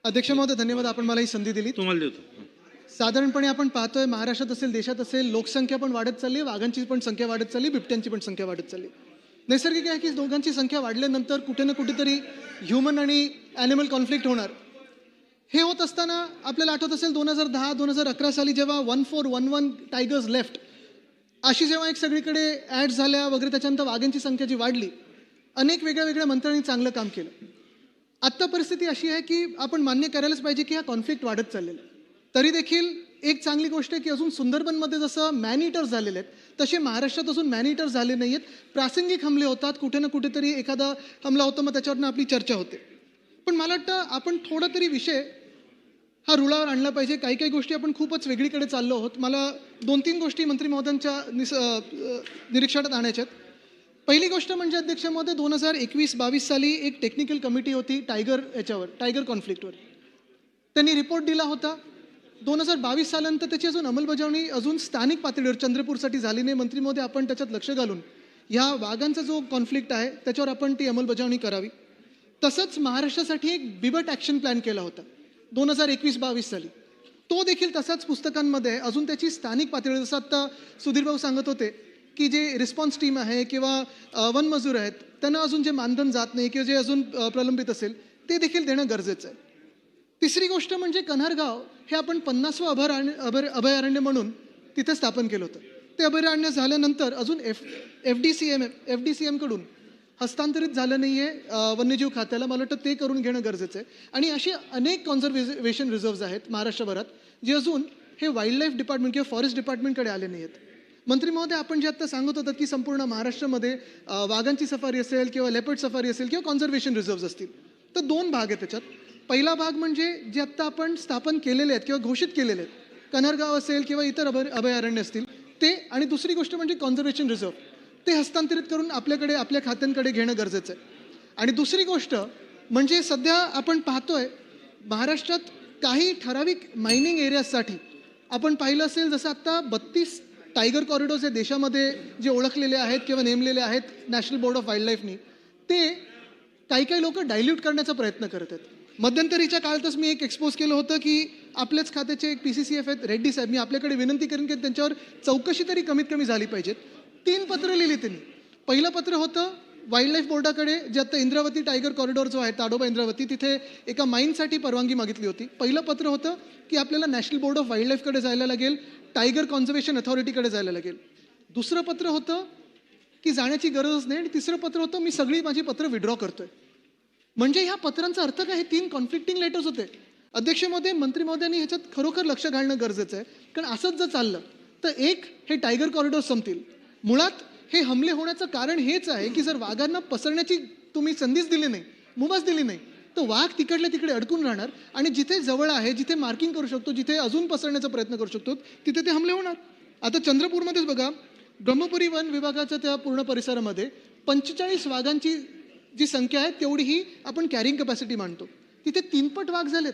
अध्यक्ष महोदय धन्यवाद, आपण मला ही संधी दिली. तुम्हाला देतो. साधारणपणे आपण पाहतोय महाराष्ट्रात असेल देशात असेल लोकसंख्या पण वाढत चालली आहे, वाघांची पण संख्या वाढत चालली, बिबट्यांची पण संख्या वाढत चालली. नैसर्गिक आहे की दोघांची संख्या वाढल्यानंतर कुठे ना कुठेतरी ह्युमन आणि ॲनिमल कॉन्फ्लिक्ट होणार. हे होत असताना आपल्याला आठवत असेल 2010-2011 साली जेव्हा 1411 टायगर्स लेफ्ट अशी जेव्हा एक सगळीकडे ॲड्स झाल्या वगैरे, त्याच्यानंतर वाघांची संख्या जी वाढली, अनेक वेगळ्या वेगळ्या मंत्र्यांनी चांगलं काम केलं. आत्ता परिस्थिती अशी आहे की आपण मान्य करायलाच पाहिजे की हा कॉन्फ्लिक्ट वाढत चाललेला आहे. तरी देखील एक चांगली गोष्ट आहे की अजून सुंदरबनमध्ये जसं मॅनईटर्स झालेले आहेत तसे महाराष्ट्रात अजून मॅनईटर्स झाले नाही आहेत. प्रासंगिक हमले होतात, कुठे ना कुठेतरी एखादा हमला होतो, मग त्याच्यावरनं आपली चर्चा होते. पण मला वाटतं आपण थोडा तरी विषय हा रुळावर आणला पाहिजे. काही काही गोष्टी आपण खूपच वेगळीकडे चाललो आहोत. मला 2-3 गोष्टी मंत्री महोदयांच्या निरीक्षणात आणायच्या आहेत. पहिली गोष्ट म्हणजे अध्यक्ष महोदय 2021-22 साली एक टेक्निकल कमिटी होती टायगर कॉन्फ्लिक्टवर. त्यांनी रिपोर्ट दिला होता. 2022 सालानंतर त्याची अजून अंमलबजावणी अजून स्थानिक पातळीवर चंद्रपूरसाठी झाली नाही. मंत्री महोदय आपण त्याच्यात लक्ष घालून ह्या वाघांचा जो कॉन्फ्लिक्ट आहे त्याच्यावर आपण ती अंमलबजावणी करावी. तसंच महाराष्ट्रासाठी एक बिबट ॲक्शन प्लॅन केला होता 2021-22 साली. तो देखील तसाच पुस्तकांमध्ये अजून त्याची स्थानिक पातळीवर, जसं आत्ता सुधीर भाऊ सांगत होते की जे रिस्पॉन्स टीम आहे किंवा वनमजूर आहेत त्यांना अजून जे मानधन जात नाही किंवा जे अजून प्रलंबित असेल ते देखील देणं गरजेचं आहे. तिसरी गोष्ट म्हणजे कन्हारगाव हे आपण 50वं अभयारण्य म्हणून तिथे स्थापन केलं होतं. ते अभयारण्य झाल्यानंतर अजून FDCM कडून हस्तांतरित झालं नाही आहे वन्यजीव खात्याला. मला वाटतं ते करून घेणं गरजेचं आहे. आणि असे अनेक कॉन्झर्वेशन रिझर्व्स आहेत महाराष्ट्रभरात जे अजून हे वाईल्ड लाईफ डिपार्टमेंट किंवा फॉरेस्ट डिपार्टमेंटकडे आले नाही आहेत. मंत्री महोदय आपण जे आत्ता सांगत होतात की संपूर्ण महाराष्ट्रामध्ये वाघांची सफारी असेल किंवा लेपर्ड सफारी असेल किंवा कॉन्झर्वेशन रिझर्व्स असतील, तर 2 भाग आहेत त्याच्यात. पहिला भाग म्हणजे जे आत्ता आपण स्थापन केलेले आहेत किंवा घोषित केलेले आहेत, कन्हारगाव असेल किंवा इतर अभयारण्य असतील ते. आणि दुसरी गोष्ट म्हणजे कॉन्झर्वेशन रिझर्व, ते हस्तांतरित करून आपल्या खात्यांकडे घेणं गरजेचं आहे. आणि दुसरी गोष्ट म्हणजे सध्या आपण पाहतोय महाराष्ट्रात काही ठराविक मायनिंग एरियाजसाठी आपण पाहिलं असेल, जसं आत्ता 32 टायगर कॉरिडॉर्स या देशामध्ये जे ओळखलेले आहेत किंवा नेमलेले आहेत नॅशनल बोर्ड ऑफ वाईल्ड लाईफनी, ते काही लोक डायल्यूट करण्याचा प्रयत्न करत आहेत. मध्यंतरीच्या काळातच मी एक एक्सपोज केलं होतं की आपल्याच खात्याचे एक PCCF आहेत रेड्डी साहेब, मी आपल्याकडे विनंती करेन की त्यांच्यावर चौकशी तरी कमीत कमी झाली पाहिजेत. 3 पत्र लिहिली त्यांनी. पहिलं पत्र होतं वाईल्ड लाईफ बोर्डाकडे, जे आता इंद्रावती टायगर कॉरिडॉर जो आहे ताडोबा इंद्रावती, तिथे एका माईनसाठी परवानगी मागितली होती. पहिलं पत्र होतं की आपल्याला नॅशनल बोर्ड ऑफ वाईल्ड लाईफकडे जायला लागेल, टायगर कॉन्झर्वेशन अथॉरिटीकडे जायला लागेल. दुसरं पत्र होतं की जाण्याची गरजच नाही. आणि तिसरं पत्र होतं मी सगळी माझी पत्र विड्रॉ करतोय. म्हणजे ह्या पत्रांचा अर्थ काय? हे 3 कॉन्फ्लिक्टिंग लेटर्स होते. अध्यक्ष महोदय, मंत्री महोदयांनी ह्याच्यात खरोखर लक्ष घालणं गरजेचं आहे. कारण असंच जर चाललं तर हे टायगर कॉरिडॉर संपतील. मुळात हे हमले होण्याचं कारण हेच आहे की जर वाघांना पसरण्याची तुम्ही संधीच दिली नाही, मुभाच दिली नाही, तर वाघ तिकडले तिकडे अडकून राहणार आणि जिथे जवळ आहे, जिथे मार्किंग करू शकतो, जिथे अजून पसरण्याचा प्रयत्न करू शकतो, तिथे ते हमले होणार. आता चंद्रपूरमध्येच बघा, ब्रह्मपुरी वन विभागाच्या त्या पूर्ण परिसरामध्ये 45 वाघांची जी संख्या आहे तेवढीही आपण कॅरिंग कॅपॅसिटी मानतो. तिथे 3 पट वाघ झालेत.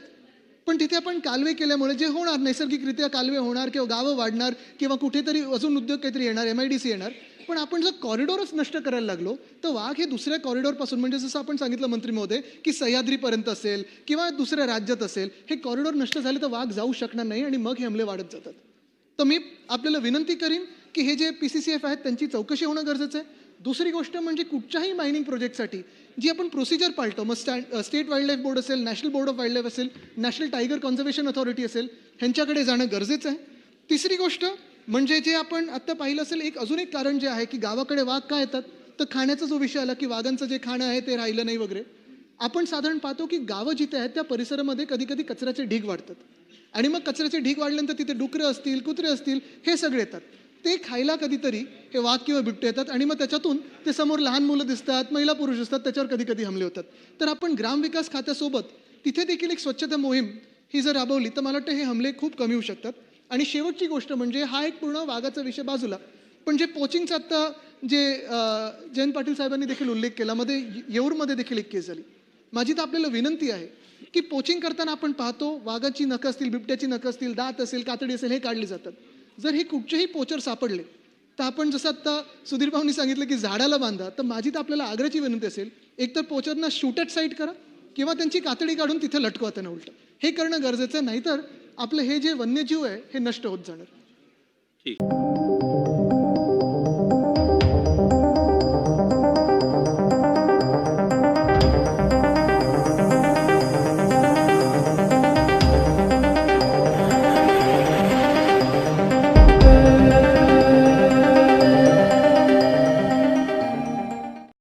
पण तिथे आपण कालवे केल्यामुळे जे होणार, नैसर्गिकरित्या कालवे होणार किंवा गावं वाढणार किंवा कुठेतरी अजून उद्योग काहीतरी येणार, MIDC येणार. पण आपण जर कॉरिडॉरच नष्ट करायला लागलो तर वाघ हे दुसऱ्या कॉरिडॉरपासून, म्हणजे जसं आपण सांगितलं मंत्री महोदय की सह्याद्रीपर्यंत असेल किंवा दुसऱ्या राज्यात असेल, हे कॉरिडॉर नष्ट झाले तर वाघ जाऊ शकणार नाही आणि मग हे हमले वाढत जातात. तर मी आपल्याला विनंती करीन की हे जे PCCF आहेत त्यांची चौकशी होणं गरजेचं आहे. दुसरी गोष्ट म्हणजे कुठच्याही मायनिंग प्रोजेक्टसाठी जी आपण प्रोसिजर पाळतो, मग स्टेट वाईल्ड लाईफ बोर्ड असेल, national board of wild life असेल, नॅशनल टायगर कॉन्झर्वेशन अथॉरिटी असेल, ह्यांच्याकडे जाणं गरजेचं आहे. तिसरी गोष्ट म्हणजे जे आपण आत्ता पाहिलं असेल, अजून एक कारण जे आहे की गावाकडे वाघ का येतात, तर खाण्याचा जो विषय आला की वाघांचं जे खाणं आहे ते राहिलं नाही वगैरे. आपण साधारण पाहतो की गावं जिथे आहेत त्या परिसरामध्ये कधी कधी कचऱ्याचे ढीग वाढतात आणि मग कचऱ्याचे ढीग वाढल्यानंतर तिथे डुकरं असतील, कुत्रे असतील, हे सगळे येतात. ते खायला कधीतरी हे वाघ किंवा बिबटे येतात आणि मग त्याच्यातून ते समोर लहान मुलं दिसतात, महिला पुरुष असतात, त्याच्यावर कधी कधी हमले होतात. तर आपण ग्रामविकास खात्यासोबत तिथे देखील एक स्वच्छता मोहीम ही जर राबवली तर मला वाटतं हे हमले खूप कमी होऊ शकतात. आणि शेवटची गोष्ट म्हणजे हा एक पूर्ण वाघाचा विषय बाजूला, पण जे पोचिंगचा आत्ता जे जयंत पाटील साहेबांनी देखील उल्लेख केला, येऊरमध्ये देखील एक केस झाली. माझी तर आपल्याला विनंती आहे की पोचिंग करताना आपण पाहतो वाघाची नखं असतील, बिबट्याची नखं असतील, दात असेल, कातडी असेल, हे काढली जातात. जर हे कुठचेही पोचर सापडले तर आपण जसं आत्ता सुधीर भाऊंनी सांगितलं की झाडाला बांधा, तर माझी तर आपल्याला आग्रहाची विनंती असेल, एकतर पोचरना शूट ॲट साईट करा किंवा त्यांची कातडी काढून तिथे लटकवा त्यांना उलटं. हे करणं गरजेचं आहे, नाहीतर आपलं हे जे वन्यजीव आहे हे नष्ट होत जाणार. ठीक.